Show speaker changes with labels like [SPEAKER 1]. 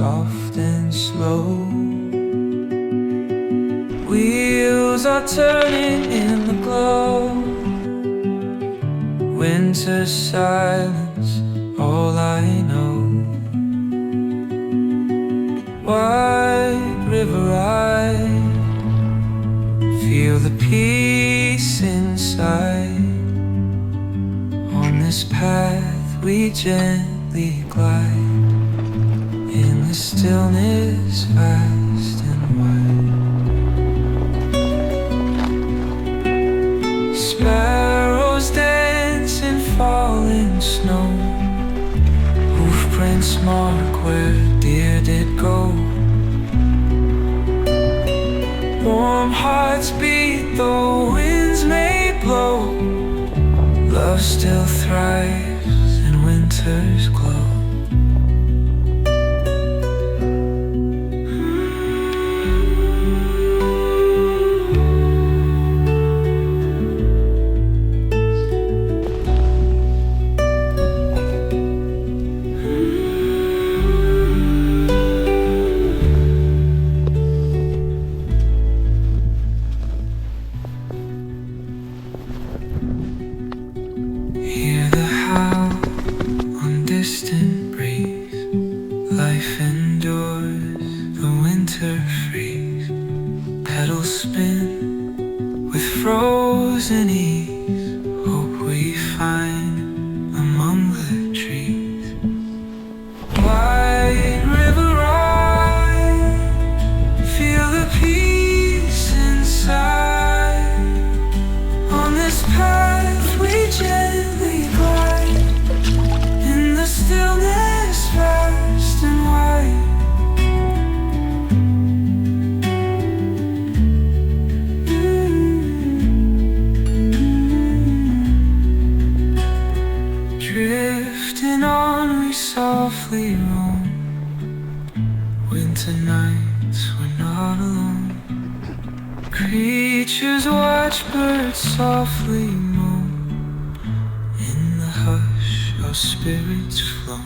[SPEAKER 1] soft and slow. Wheels are turning in the glow. Winter silence, all I know. White river, I feel the peace inside. On this path we gently glide, in the stillness vast and wide. Sparrows dance in falling snow. Hoofprints mark where deer did go. Warm hearts beat though winds may blow. Love still thrives in winter's glow. Hear the howl on distant breeze. Life endures the winter freeze. Petals spin with frozen ease. Hope we find among the trees. White river, ride, feel the peace inside. On this path we gently glide, in the stillness vast and wide. Drifting on we softly roam. Winter nights we're not alone. Creatures watch, birds softly moan. In the hush our spirits flow.